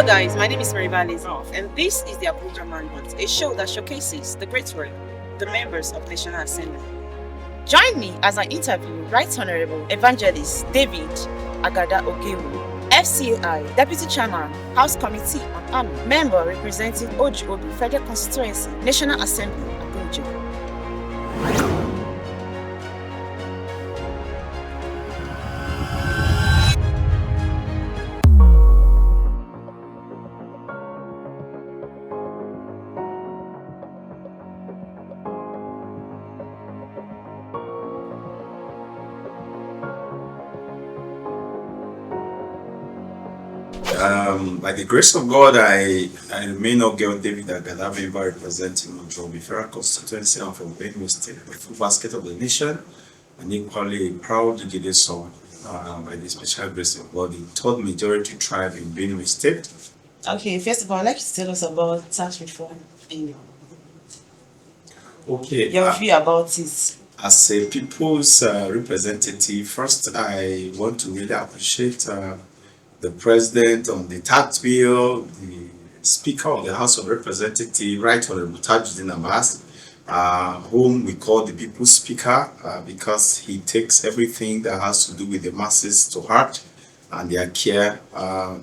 Hello guys, my name is Srtv and this is the Abuja Manhunt, a show that showcases the great work the members of National Assembly. Join me as I interview Right Honorable Evangelist David Agada Ogewu, FCAI Deputy Chairman, House Committee on Army, member representing Obi Federal Constituency, National Assembly, Abuja. By the grace of God, I remain Ogewu David Agada, member representing Obi Federal Constituency and from Benue State, the full basket of the nation, and equally a proud Agada son by the special grace of God, the third majority tribe in Benue State. Okay, first of all, I'd like you to tell us about tax reform and your view about it. As a people's representative, first I want to really appreciate the President on the tax bill, the Speaker of the House of Representatives, Right Honorable Tajuddin Abbas, whom we call the People's Speaker because he takes everything that has to do with the masses to heart and their care.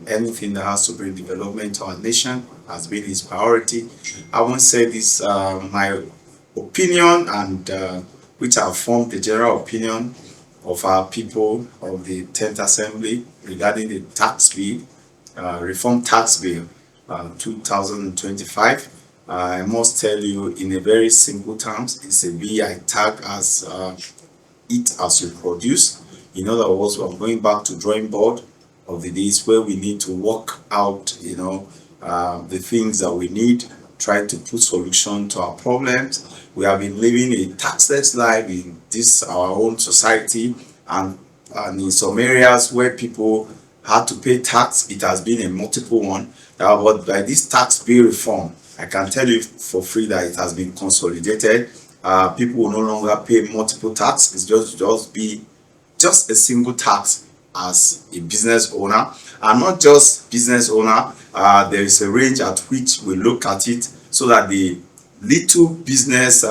Anything that has to bring development to our nation has been his priority. I won't say this my opinion, and which have formed the general opinion of our people of the 10th Assembly regarding the tax bill, reform tax bill 2025. I must tell you in a very simple terms, it's a bill I tag as eat as you produce. In other words, we're going back to drawing board of the days where we need to work out, the things that we need, try to put solution to our problems. We have been living a taxless life in this our own society, and in some areas where people had to pay tax, it has been a multiple one. But by this tax bill reform, I can tell you for free that it has been consolidated. People will no longer pay multiple tax. It's just a single tax as a business owner, and not just business owner. There is a range at which we look at it so that the little business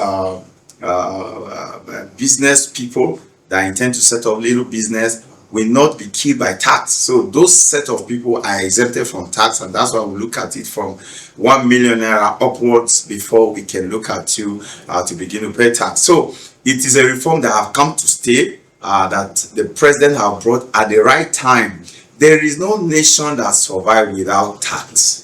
business people that intend to set up little business will not be killed by tax. So those set of people are exempted from tax, and that's why we look at it from 1 million naira upwards before we can look at you to begin to pay tax. So it is a reform that have come to stay, that the president have brought at the right time. There is no nation that survives without tax.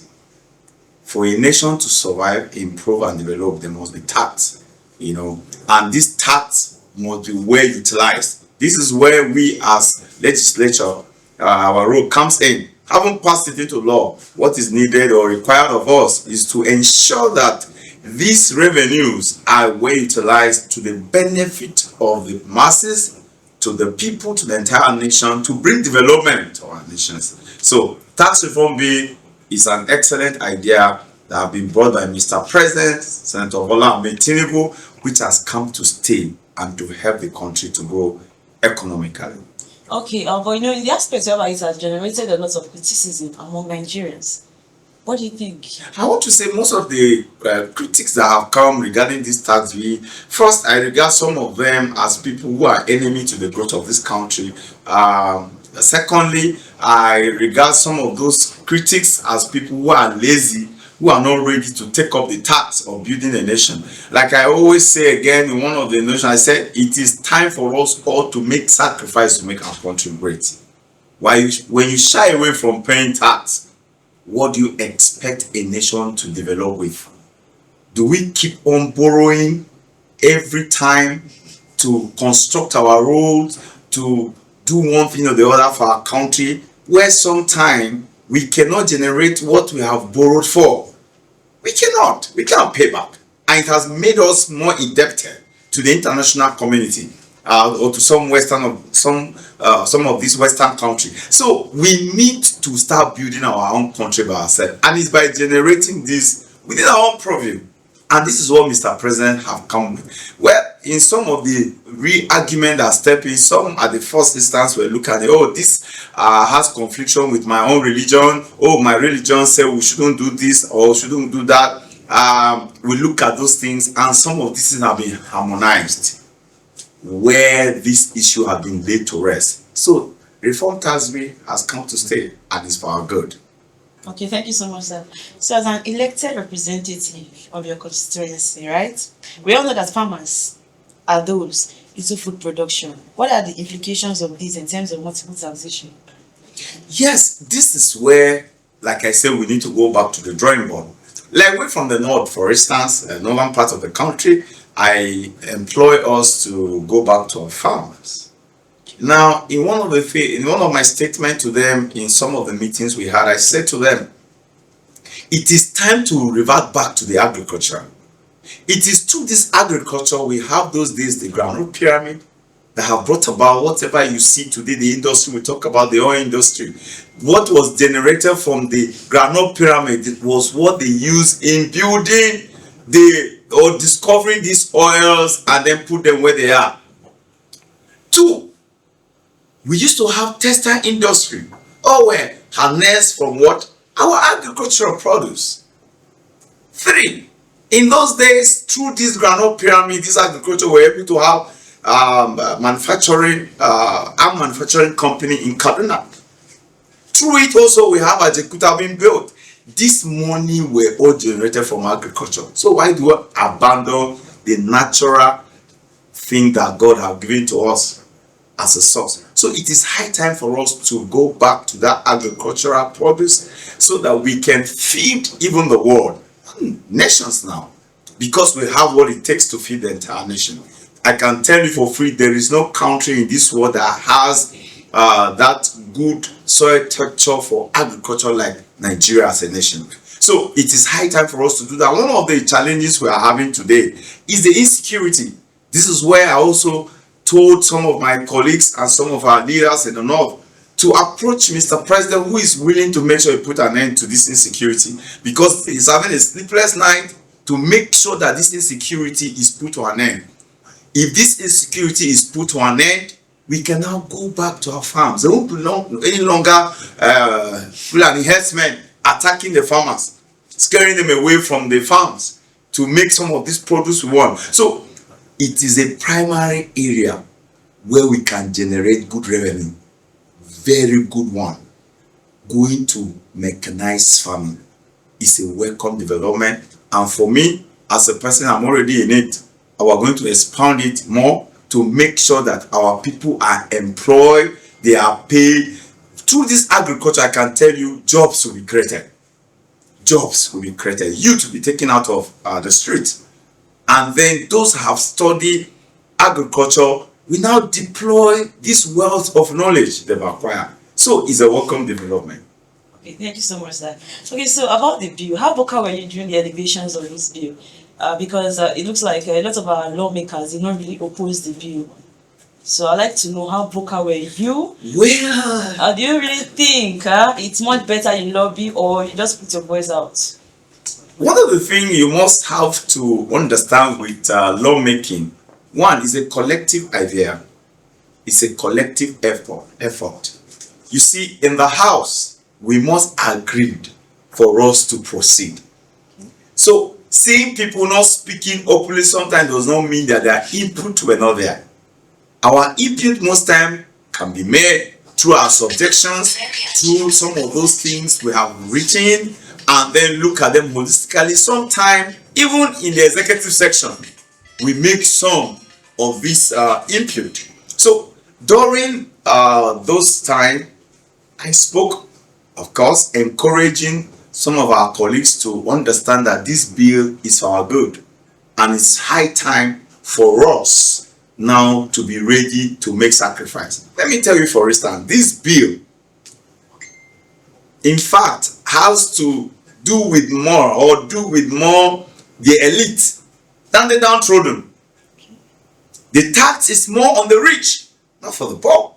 For a nation to survive, improve, and develop, there must be tax, and this tax must be well utilized. This is where we as legislature, our role comes in. Having passed it into law, what is needed or required of us is to ensure that these revenues are well utilized to the benefit of the masses, to the people, to the entire nation, to bring development to our nations. So tax reform bill is an excellent idea that has been brought by Mr. President, Senator Bola Ahmed Tinubu, which has come to stay and to help the country to grow economically. Okay, but the aspect of it has generated a lot of criticism among Nigerians. What do you think? I want to say most of the critics that have come regarding this tax bill, first, I regard some of them as people who are enemy to the growth of this country. Secondly, I regard some of those critics as people who are lazy, who are not ready to take up the task of building a nation. Like I always say again in one of the nations, I said it is time for us all to make sacrifice to make our country great. When you shy away from paying tax, what do you expect a nation to develop with? Do we keep on borrowing every time to construct our roads, to do one thing or the other for our country, where sometime we cannot generate what we have borrowed for? We cannot pay back, and it has made us more indebted to the international community or to some of these Western countries. So we need to start building our own country by ourselves, and it's by generating this within our own purview. And this is what Mr. President have come with. Well, in some of the re-argument that step in, some at the first instance were looking at it, oh, this has confliction with my own religion. Oh, my religion said we shouldn't do this or shouldn't do that. We look at those things, and some of these things have been harmonized where this issue has been laid to rest. So reform tax bill has come to stay and is for our good. Okay, thank you so much, sir. So, as an elected representative of your constituency, right? We all know that farmers are those into food production. What are the implications of this in terms of multiple taxation? Yes, this is where, like I said, we need to go back to the drawing board. Like way from the north, for instance, the northern part of the country, I employ us to go back to our farmers. Now, in one of my statements to them in some of the meetings we had, I said to them, it is time to revert back to the agriculture. It is through this agriculture we have those days the groundnut pyramid that have brought about whatever you see today, the industry. We talk about the oil industry. What was generated from the groundnut pyramid, it was what they used in building or discovering these oils and then put them where they are. 2, we used to have textile industry. Oh, well, harnessed from what? Our agricultural produce. 3, in those days, through this groundnut pyramid, this agriculture were able to have manufacturing company in Kaduna. Through it also, we have Ajakuta being built. This money were all generated from agriculture. So why do we abandon the natural thing that God has given to us as a source? So it is high time for us to go back to that agricultural produce so that we can feed even the world, nations now, because we have what it takes to feed the entire nation. I can tell you for free, there is no country in this world that has that good soil texture for agriculture like Nigeria as a nation. So it is high time for us to do that. One of the challenges we are having today is the insecurity. This is where I also told some of my colleagues and some of our leaders in the north to approach Mr. President, who is willing to make sure he put an end to this insecurity, because he's having a sleepless night to make sure that this insecurity is put to an end. If this insecurity is put to an end, we can now go back to our farms. There won't be any longer Fulani herdsmen attacking the farmers, scaring them away from the farms to make some of this produce we want. So it is a primary area where we can generate good revenue. Very good one. Going to mechanized farming is a welcome development. And for me, as a person, I'm already in it. We are going to expand it more to make sure that our people are employed, they are paid. Through this agriculture, I can tell you, jobs will be created. Jobs will be created. Youth will be taken out of the street. And then those who have studied agriculture will now deploy this wealth of knowledge they've acquired. So it's a welcome development. Okay, thank you so much, sir. Okay, so about the bill, how vocal were you during the elevations of this bill? Because it looks like a lot of our lawmakers did not really oppose the bill. So I'd like to know, how vocal were you? Well, do you really think it's much better you lobby, or you just put your voice out? one of the things you must have to understand with lawmaking, one, is a collective idea. It's a collective effort. You see, in the House, we must agree for us to proceed. So, seeing people not speaking openly sometimes does not mean that their input were not there. Our input most time can be made through our subjections, through some of those things we have written, and then look at them holistically. Sometimes, even in the executive section, we make some of this input. So, during those times, I spoke, of course, encouraging some of our colleagues to understand that this bill is for our good, and it's high time for us now to be ready to make sacrifice. Let me tell you, for instance, this bill, in fact, has to do with more the elite than the downtrodden. The tax is more on the rich, not for the poor.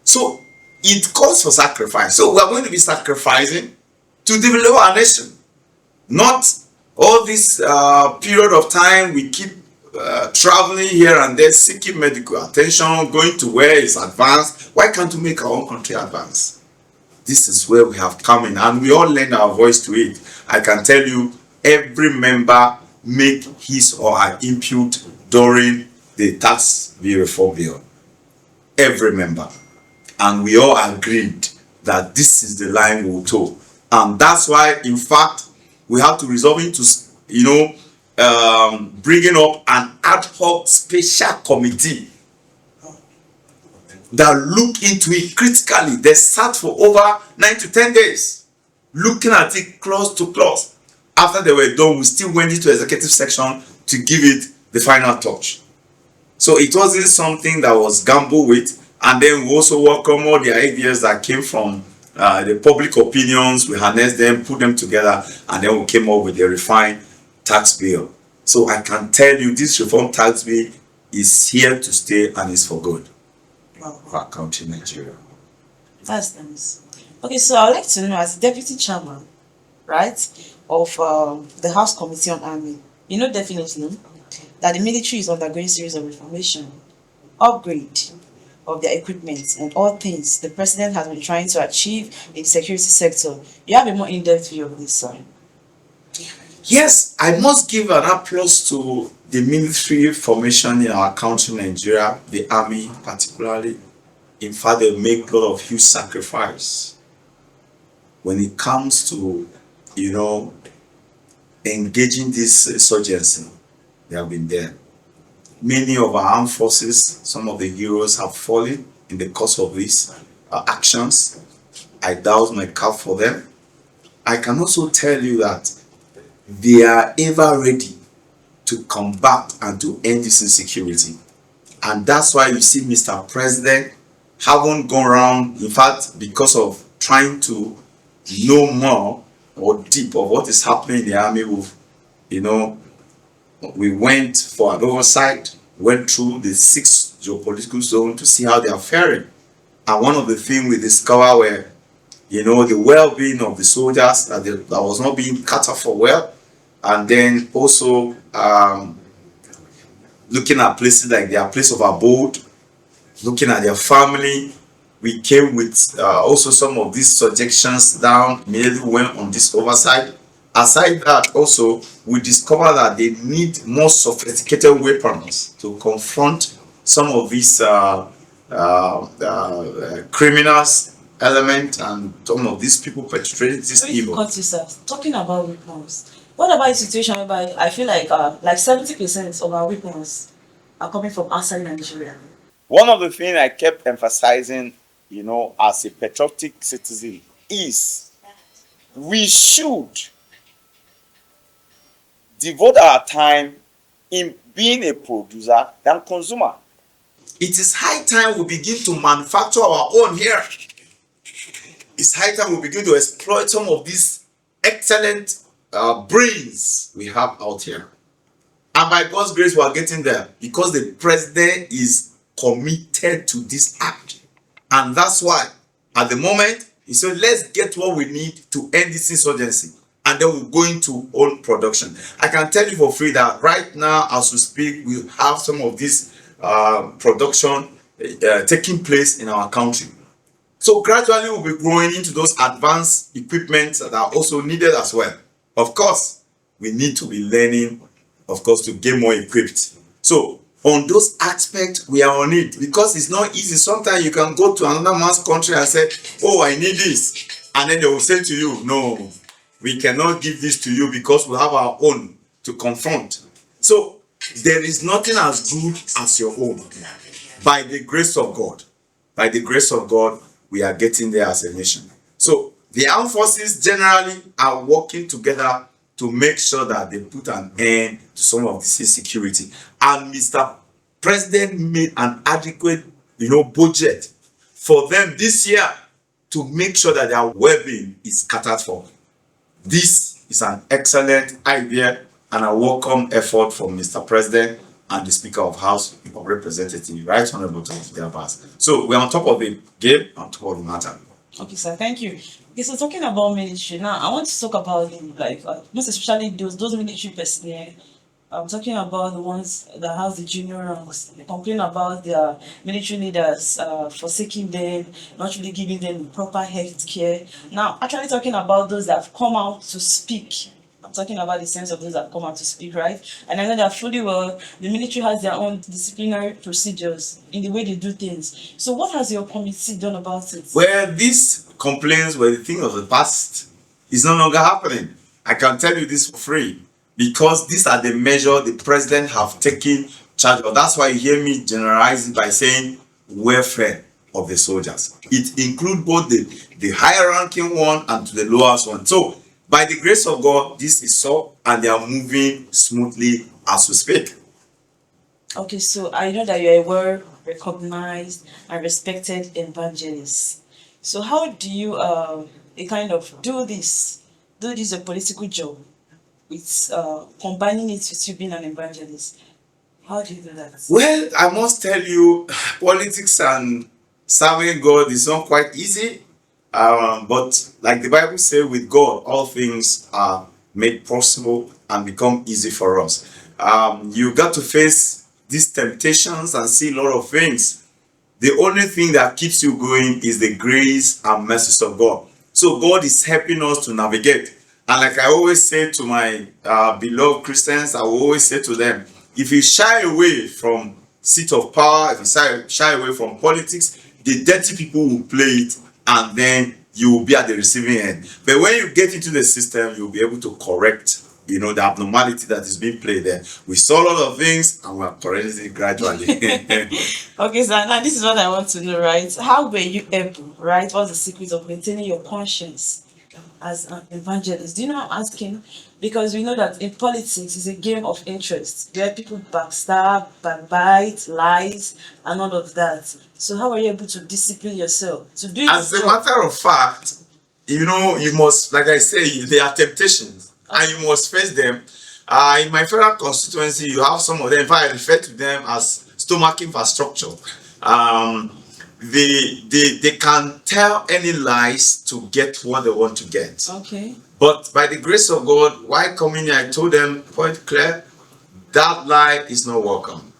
So it calls for sacrifice. So we are going to be sacrificing to develop our nation, not All this period of time, we keep traveling here and there, seeking medical attention, going to where it's advanced. Why can't we make our own country advance? This is where we have come in, and we all lend our voice to it. I can tell you, every member make his or her input during the tax bill reform bill. Every member. And we all agreed that this is the line we'll toe. And that's why, in fact, we have to resolve into, bringing up an ad hoc special committee that look into it critically. They sat for over 9 to 10 days, looking at it clause to clause. After they were done, we still went into executive section to give it the final touch. So it wasn't something that was gambled with. And then we also welcome all the ideas that came from the public opinions. We harnessed them, put them together, and then we came up with a refined tax bill. So I can tell you, this reform tax bill is here to stay and is for good. Wow. For our country, Nigeria. That's nice. Okay, so I'd like to know, as deputy chairman, right, of the House Committee on Army, you know definitely that the military is undergoing a series of reformation, upgrade of their equipment, and all things the president has been trying to achieve in the security sector. You have a more in-depth view of this, sir. Yes, I must give an applause to the military formation in our country, Nigeria, the army particularly. In fact, they make a lot of huge sacrifice when it comes to, engaging this insurgency. They have been there. Many of our armed forces, some of the heroes have fallen in the course of these actions. I douse my cap for them. I can also tell you that they are ever ready to combat and to end this insecurity. And that's why you see Mr. President haven't gone around, in fact, because of trying to know more or deep of what is happening in the army. We went for an oversight, went through the 6 geopolitical zones to see how they are faring. And one of the things we discovered were, the well-being of the soldiers, that was not being catered for well. And then also looking at places like their place of abode, looking at their family. We came with also some of these suggestions down, immediately went on this oversight. Aside that, also, we discovered that they need more sophisticated weapons to confront some of these criminals element and some of these people perpetrating this evil. Talking about weapons, what about a situation whereby I feel like 70% of our weapons are coming from outside Nigeria? One of the things I kept emphasizing, as a patriotic citizen, is we should devote our time in being a producer than consumer. It is high time we begin to manufacture our own here. It's high time we begin to exploit some of these excellent brains we have out here. And by God's grace, we are getting there because the president is committed to this act. And that's why, at the moment, he said, let's get what we need to end this insurgency. And then we'll go into own production. I can tell you for free that right now, as we speak, we have some of this production taking place in our country. So gradually, we'll be growing into those advanced equipment that are also needed as well. Of course, we need to be learning, of course, to get more equipped. So on those aspects, we are on it because it's not easy. Sometimes you can go to another man's country and say, oh, I need this. And then they will say to you, no, we cannot give this to you because we have our own to confront. So there is nothing as good as your own. By the grace of God, we are getting there as a nation. So the armed forces generally are working together to make sure that they put an end to some of this insecurity. And Mr. President made an adequate, budget for them this year to make sure that their well-being is catered for. This is an excellent idea and a welcome effort from Mr. President and the Speaker of House of Representatives, Right Honorable Timothy Abbas. So we're on top of the game, on top of the matter. Okay, sir. Thank you. Okay, so talking about military now, I want to talk about most especially those military personnel. I'm talking about the ones that have the junior ranks. They complain about their military leaders forsaking them, not really giving them proper health care. Now, actually talking about those that have come out to speak. I'm talking about the sense of those that have come out to speak, right? And I know that fully well the military has their own disciplinary procedures in the way they do things. So what has your committee done about it? Well, these complaints were the thing of the past. It's no longer happening. I can tell you this for free because these are the measures the president have taken charge of. That's why you hear me generalize it by saying welfare of the soldiers. It includes both the higher ranking one and to the lowest one. So by the grace of God, this is so, and they are moving smoothly as we speak. Okay, so I know that you're a well recognized and respected evangelist. So how do you kind of do this a political job with combining it with you being an evangelist? How do you do that? Well, I must tell you, politics and serving God is not quite easy. But like the Bible says, with God, all things are made possible and become easy for us. You got to face these temptations and see a lot of things. The only thing that keeps you going is the grace and mercies of God. So God is helping us to navigate. And like I always say to my beloved Christians, I will always say to them, if you shy away from seat of power, if you shy away from politics, the dirty people will play it and then you will be at the receiving end. But when you get into the system, you'll be able to correct, the abnormality that is being played there. We saw a lot of things and we're correcting it gradually. Okay, so now this is what I want to know, right? How were you able, right? What's the secret of maintaining your conscience as an evangelist? Do you know what I'm asking? Because we know that in politics it's a game of interest where people backstab, backbite, lies, and all of that. So how are you able to discipline yourself to do it? As a matter of fact, you must, like I say, there are temptations and you must face them. In my federal constituency, you have some of them. In fact, I refer to them as stomach infrastructure. They can tell any lies to get what they want to get. Okay. But by the grace of God, while coming here, I told them point clear, that lie is not welcome.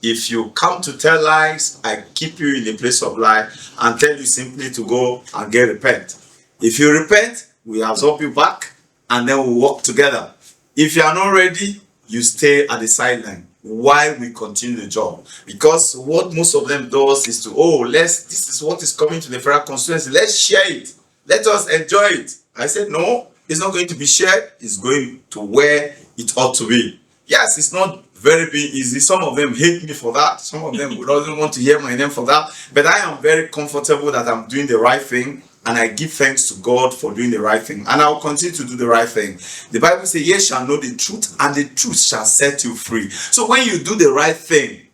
If you come to tell lies, I keep you in the place of lie and tell you simply to go and get repent. If you repent, we absorb you back and then we'll work together. If you are not ready, you stay at the sideline while we continue the job. Because what most of them does is this is what is coming to the federal constituency. Let's share it. Let us enjoy it. I said, no, it's not going to be shared. It's going to where it ought to be. Yes, it's not very easy. Some of them hate me for that. Some of them would also want to hear my name for that. But I am very comfortable that I'm doing the right thing. And I give thanks to God for doing the right thing. And I will continue to do the right thing. The Bible says, ye shall know the truth, and the truth shall set you free. So when you do the right thing,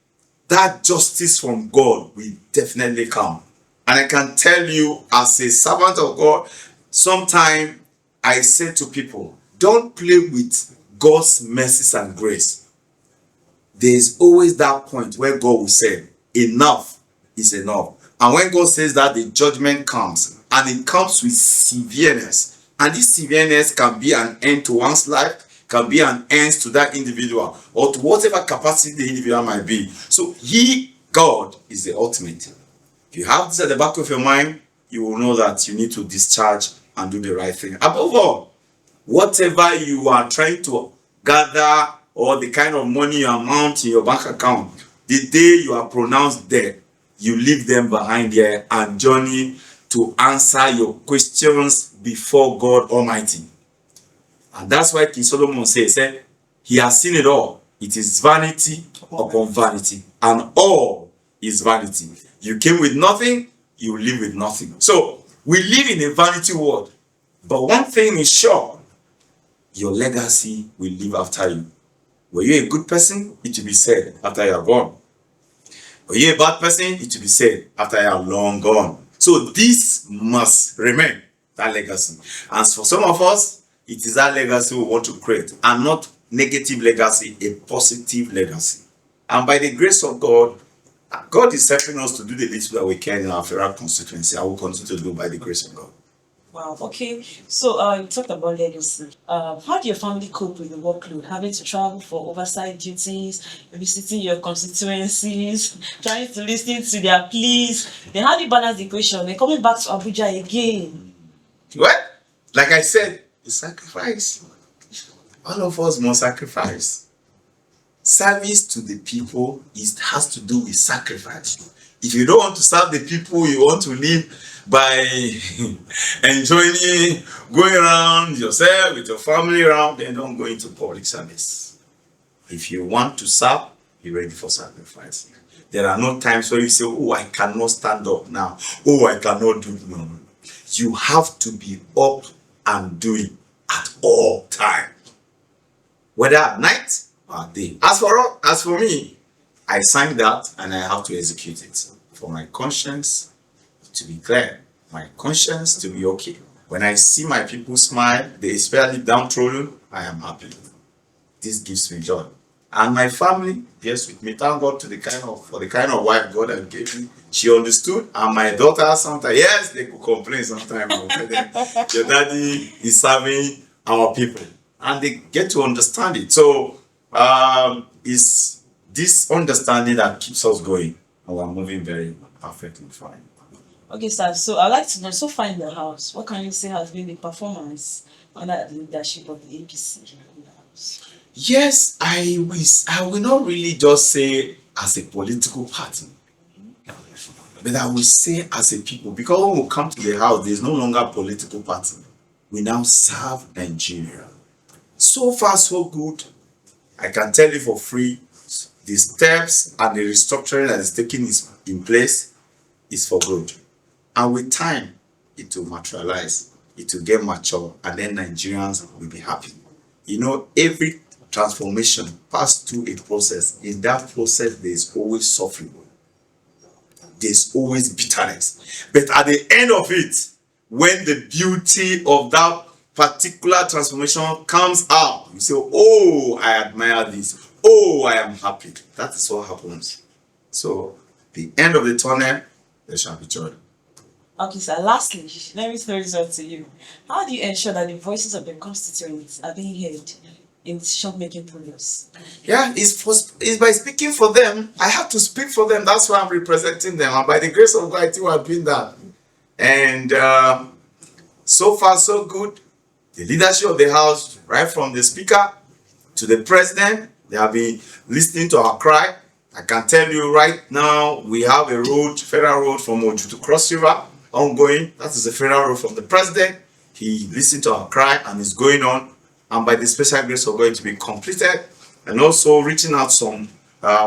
that justice from God will definitely come. And I can tell you, as a servant of God, sometimes I say to people, don't play with God's mercies and grace. There is always that point where God will say, enough is enough. And when God says that, the judgment comes. And it comes with severeness. And this severeness can be an end to one's life, can be an end to that individual, or to whatever capacity the individual might be. So God is the ultimate. If you have this at the back of your mind, you will know that you need to discharge and do the right thing. Above all, whatever you are trying to gather or the kind of money amount in your bank account, the day you are pronounced dead, you leave them behind there and journey to answer your questions before God Almighty. And that's why King Solomon says, he has seen it all. It is vanity upon vanity. And all is vanity. You came with nothing, you live with nothing. So, we live in a vanity world. But one thing is sure, your legacy will live after you. Were you a good person? It will be said after you are gone. Were you a bad person? It will be said after you are long gone. So this must remain, that legacy. And for some of us, it is that legacy we want to create. And not negative legacy, a positive legacy. And by the grace of God, God is helping us to do the little that we can in our federal constituency. I will continue to do by the grace of God. Wow. Okay. So you talked about legacy. How do your family cope with the workload, having to travel for oversight duties, visiting your constituencies, trying to listen to their pleas? Then how do you balance the equation? Then coming back to Abuja again. Well, like I said, it's sacrifice. All of us must sacrifice. Service to the people has to do with sacrifice. If you don't want to serve the people, you want to live by enjoying going around yourself with your family around, then don't go into public service. If you want to serve, be ready for sacrifice. There are no times where you say, oh, I cannot stand up now. Oh, I cannot do it. No. You have to be up and doing at all times, whether at night or at day. As for me, I signed that and I have to execute it for my conscience to be clear, my conscience to be okay. When I see my people smile, they especially downtrodden, I am happy. This gives me joy. And my family, yes, with me, thank God for the kind of wife God has given me. She understood, and my daughter sometimes, yes, they could complain sometimes. Your daddy is serving our people, and they get to understand it. So it's this understanding that keeps us going, and we're moving very perfectly fine. Okay, sir. So I'd like to know, so far in the house, what can you say has been the performance under the leadership of the APC in the house? Yes, I will not really just say as a political party, but I will say as a people, because when we come to the house, there's no longer a political party. We now serve Nigeria. So far, so good. I can tell you for free, the steps and the restructuring that is taking in place is for good. And with time, it will materialize, it will get mature, and then Nigerians will be happy. You know, every transformation pass through a process. In that process, there is always suffering. There's always bitterness. But at the end of it, when the beauty of that particular transformation comes out, you say, oh, I admire this. Oh, I am happy. That is what happens. So, the end of the tunnel, there shall be joy. Okay, sir. Lastly, let me throw this out to you. How do you ensure that the voices of the constituents are being heard in decision-making process? Yeah, it's by speaking for them. I have to speak for them. That's why I'm representing them. And by the grace of God, I think I've been that. And so far, so good. The leadership of the House, right from the Speaker to the President, they have been listening to our cry. I can tell you right now, we have a road, federal road from Ogewu to Cross River, ongoing. That is the federal road from the President. He listened to our cry and is going on. And by the special grace of God, to be completed. And also reaching out some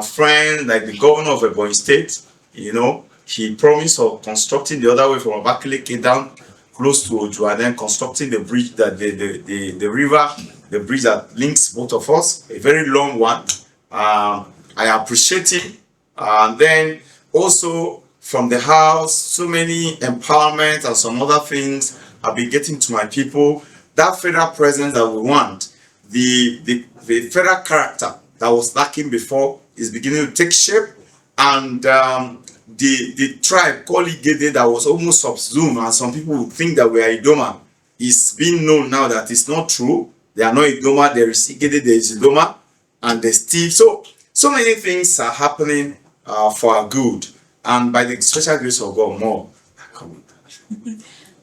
friends, like the governor of Ebonyi State, you know, he promised of constructing the other way from Abakaliki down close to Ogewu, and then constructing the bridge that the river, the bridge that links both of us, a very long one. I appreciate it. And then also from the house, so many empowerment and some other things I've been getting to my people. That federal presence that we want, the federal character that was lacking before is beginning to take shape, and the tribe called Agada that was almost subsumed, and some people would think that we are Idoma, is being known now that it's not true. They are not Idoma. There is Agada, there is Idoma, and there's Steve. So many things are happening for our good, and by the special grace of God, more are coming.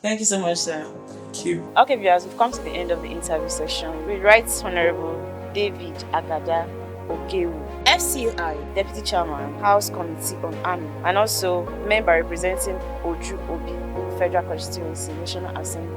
Thank you so much, sir. Thank you. Okay, viewers, we've come to the end of the interview session. We Right Honorable David Agada Ogewu, FCAI, Deputy Chairman, House Committee on Army, and also member representing Obi Federal Constituency, National Assembly.